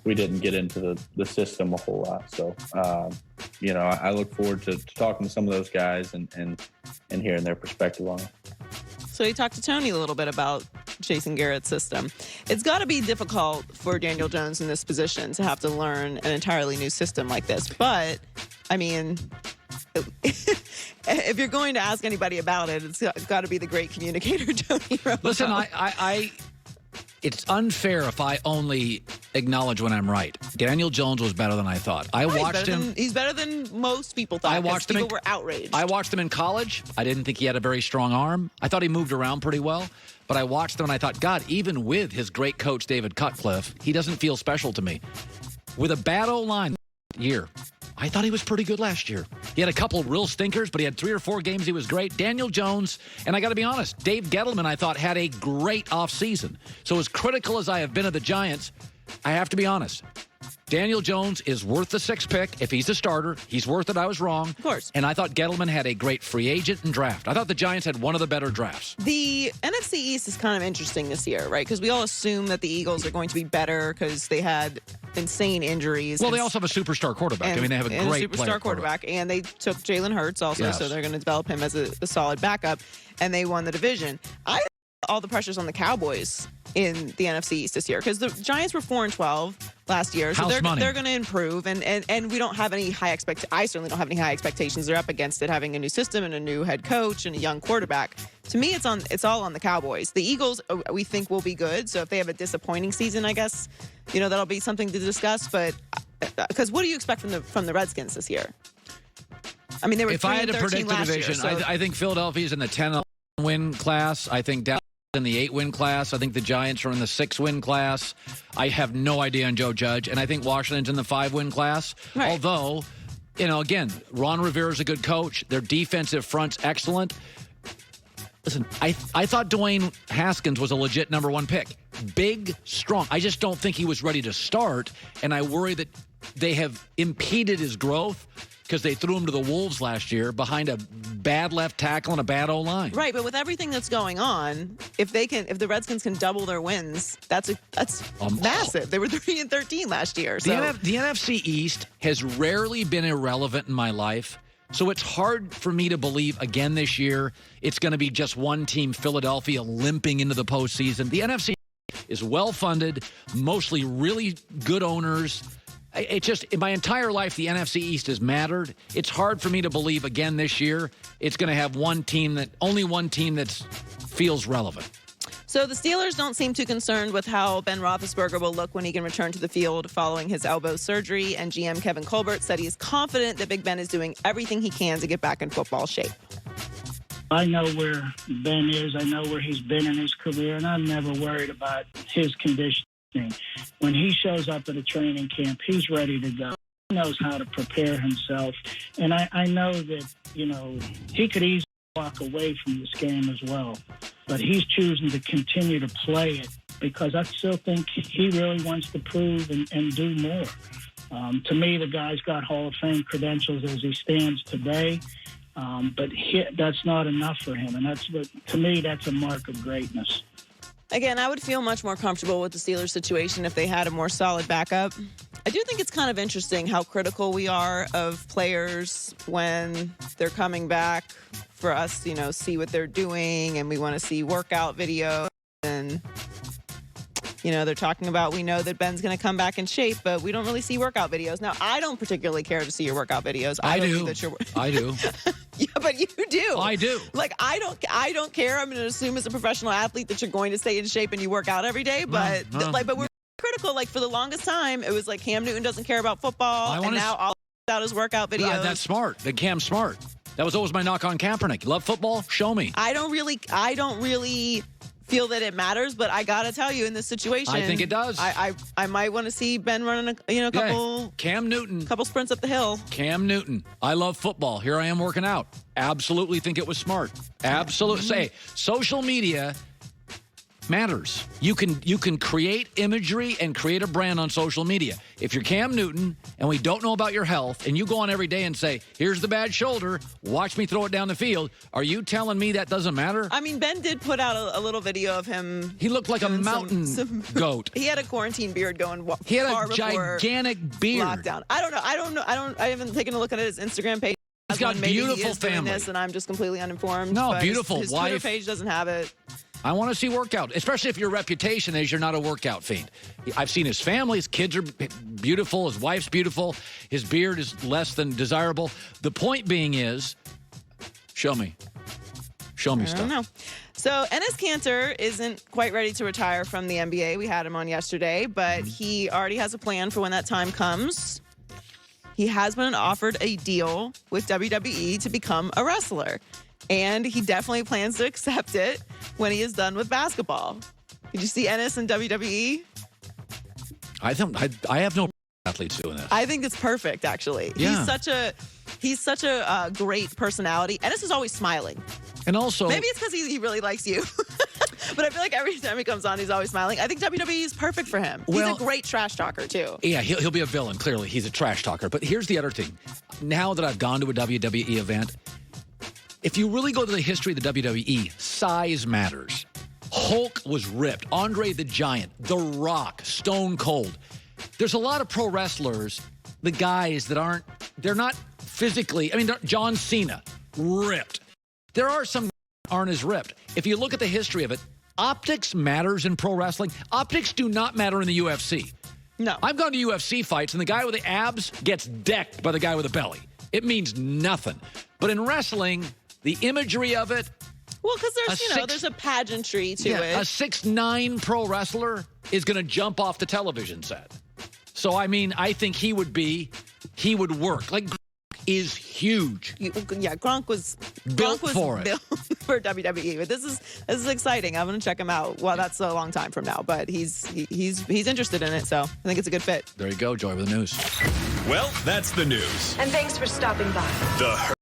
we didn't get into the system a whole lot. So, I look forward to talking to some of those guys and hearing their perspective on it. So he talked to Tony a little bit about Jason Garrett's system. It's got to be difficult for Daniel Jones in this position to have to learn an entirely new system like this. But, I mean, if you're going to ask anybody about it, it's got to be the great communicator, Tony Romo. Listen, it's unfair if I only acknowledge when I'm right. Daniel Jones was better than I thought. I watched him. He's better than most people thought. People were outraged. I watched him in college. I didn't think he had a very strong arm. I thought he moved around pretty well. But I watched him and I thought, God, even with his great coach, David Cutcliffe, he doesn't feel special to me. With a bad O-line year, I thought he was pretty good last year. He had a couple real stinkers, but he had 3 or 4 games he was great. Daniel Jones, and I got to be honest, Dave Gettleman, I thought, had a great offseason. So as critical as I have been of the Giants, I have to be honest. Daniel Jones is worth the 6th pick. If he's a starter, he's worth it. I was wrong. Of course. And I thought Gettleman had a great free agent and draft. I thought the Giants had one of the better drafts. The NFC East is kind of interesting this year, right? Because we all assume that the Eagles are going to be better because they had insane injuries. Well, they also have a superstar quarterback. They have a great superstar quarterback. And they took Jalen Hurts also, so they're going to develop him as a solid backup. And they won the division. All the pressures on the Cowboys in the NFC East this year because the Giants were 4-12 last year, so they're going to improve, and we don't have any high I certainly don't have any high expectations. They're up against it, having a new system and a new head coach and a young quarterback. To me, it's all on the Cowboys. The Eagles, we think, will be good. So if they have a disappointing season, I guess that'll be something to discuss. But because what do you expect from the Redskins this year? I mean, they were 3-13 last year. If I had to predict the division, I think Philadelphia's in the 10-win class. I think Dallas in the 8-win class. I think the Giants are in the 6-win class. I have no idea on Joe Judge. And I think Washington's in the 5-win class. Right. Although, again, Ron Rivera's a good coach. Their defensive front's excellent. Listen, I thought Dwayne Haskins was a legit number 1 pick. Big, strong. I just don't think he was ready to start. And I worry that they have impeded his growth because they threw him to the Wolves last year behind a bad left tackle and a bad O-line. Right, but with everything that's going on, if the Redskins can double their wins, that's massive. They were 3-13 last year. So. The NFC East has rarely been irrelevant in my life, so it's hard for me to believe again this year it's going to be just one team, Philadelphia, limping into the postseason. The NFC is well-funded, mostly really good owners. It just, in my entire life, the NFC East has mattered. It's hard for me to believe again this year it's going to have only one team that feels relevant. So the Steelers don't seem too concerned with how Ben Roethlisberger will look when he can return to the field following his elbow surgery. And GM Kevin Colbert said he is confident that Big Ben is doing everything he can to get back in football shape. I know where Ben is. I know where he's been in his career, and I'm never worried about his condition. When he shows up at a training camp, he's ready to go. He knows how to prepare himself. And I know that, he could easily walk away from this game as well. But he's choosing to continue to play it because I still think he really wants to prove and do more. To me, the guy's got Hall of Fame credentials as he stands today. But that's not enough for him. And to me, that's a mark of greatness. Again, I would feel much more comfortable with the Steelers situation if they had a more solid backup. I do think it's kind of interesting how critical we are of players when they're coming back for us, see what they're doing, and we want to see workout videos. And, they're talking about, we know that Ben's going to come back in shape, but we don't really see workout videos. Now, I don't particularly care to see your workout videos. I do. I do. Yeah, but you do. I do. I don't care. I'm going to assume as a professional athlete that you're going to stay in shape and you work out every day. But but we're critical. For the longest time, it was like Cam Newton doesn't care about football, and now all out his workout videos. That's smart. Cam's smart. That was always my knock on Kaepernick. You love football? Show me. I don't really feel that it matters, but I gotta tell you, in this situation, I think it does. I might want to see Ben running a couple Cam Newton, couple sprints up the hill. Cam Newton. I love football. Here I am working out. Absolutely think it was smart. Absolutely. Say social media matters. You can create imagery and create a brand on social media. If you're Cam Newton and we don't know about your health and you go on every day and say, here's the bad shoulder, watch me throw it down the field, are you telling me that doesn't matter? I mean, Ben did put out a little video of him. He looked like a mountain goat. He had a quarantine beard going He had far a gigantic beard. Lockdown. I don't know. I haven't taken a look at his Instagram page. He's got beautiful family. And I'm just completely uninformed. No, but beautiful his wife. Twitter page doesn't have it. I want to see workout, especially if your reputation is you're not a workout fiend. I've seen his family. His kids are beautiful. His wife's beautiful. His beard is less than desirable. The point being is, show me. Show me stuff. I don't know. So Enes Kanter isn't quite ready to retire from the NBA. We had him on yesterday, but he already has a plan for when that time comes. He has been offered a deal with WWE to become a wrestler. And he definitely plans to accept it when he is done with basketball. Did you see Enes in WWE? I have no athletes doing this. I think it's perfect, actually. Yeah. He's such a great personality. Enes is always smiling. And also, maybe it's because he really likes you. But I feel like every time he comes on, he's always smiling. I think WWE is perfect for him. He's a great trash talker, too. Yeah, he'll be a villain, clearly. He's a trash talker. But here's the other thing. Now that I've gone to a WWE event, if you really go to the history of the WWE, size matters. Hulk was ripped. Andre the Giant, The Rock, Stone Cold. There's a lot of pro wrestlers, the guys that they're not physically, John Cena, ripped. There are some that aren't as ripped. If you look at the history of it, optics matters in pro wrestling. Optics do not matter in the UFC. No. I've gone to UFC fights, and the guy with the abs gets decked by the guy with the belly. It means nothing. But in wrestling, the imagery of it. Well, because there's a pageantry to it. A 6'9" pro wrestler is going to jump off the television set. So, I think he would work. Like, Gronk is huge. Gronk was built for WWE. But this is exciting. I'm going to check him out. Well, that's a long time from now, but he's interested in it, so I think it's a good fit. There you go, Joy, with the news. Well, that's the news. And thanks for stopping by. The